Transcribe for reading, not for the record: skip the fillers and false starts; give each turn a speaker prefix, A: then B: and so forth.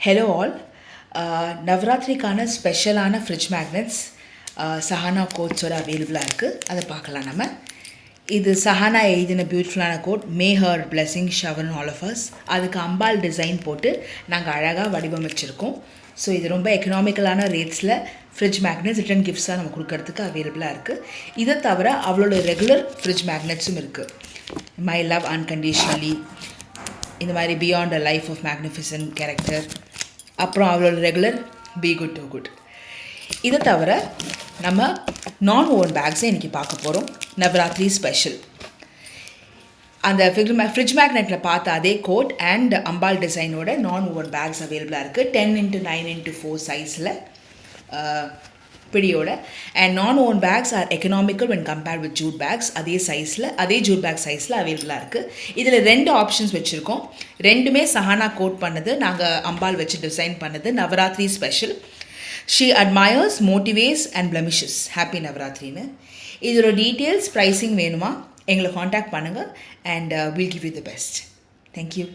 A: Hello all. நவராத்திரிக்கான ஸ்பெஷலான fridge magnets Sahana கோட்ஸோட அவைலபிளாக இருக்குது. அதை பார்க்கலாம் நம்ம. இது சஹானா எழுதின பியூட்டிஃபுல்லான quote, may her blessing shower all of us. அதுக்கு அம்பால் டிசைன் போட்டு நாங்கள் அழகாக வடிவமைச்சிருக்கோம். ஸோ இது ரொம்ப எக்கனாமிக்கலான ரேட்ஸில் ஃப்ரிட்ஜ் மேக்னெட்ஸ் ரிட்டன் கிஃப்ட்ஸாக நம்ம கொடுக்கறதுக்கு அவைலபிளாக இருக்குது. இதை தவிர அவளோட ரெகுலர் ஃப்ரிட்ஜ் மேக்னெட்ஸும் இருக்குது. மை லவ் அன்கண்டிஷ்னலி, இந்த மாதிரி beyond a life of magnificent character, அப்புறம் அவளோட regular be good to good. இதை தவிர நம்ம நான் ஓவன் பேக்ஸை இன்றைக்கி பார்க்க போகிறோம். நவராத்திரி ஸ்பெஷல். அந்த ஃப்ரிட்ஜ் மேக்னெட்டில் பார்த்த அதே கோட் அண்ட் அம்பால் டிசைனோட நான் ஓவன் பேக்ஸ் அவைலபிளாக இருக்குது. 10x9x4 சைஸில் பிடியோட. And non woven bags are economical when compared with jute bags. அதே சைஸில், அதே ஜூட் பேக் சைஸில் அவைலபிளாக இருக்குது. இதில் 2 ஆப்ஷன்ஸ் வச்சுருக்கோம். ரெண்டுமே சஹானா கோட் பண்ணது, நாங்கள் அம்பால் வச்சு டிசைன் பண்ணது. Navaratri special. She admires, motivates and blemishes. Happy நவராத்திரின்னு. இதோட டீட்டெயில்ஸ், ப்ரைஸிங் வேணுமா எங்களை காண்டாக்ட் பண்ணுங்கள். And will give you the best. Thank you.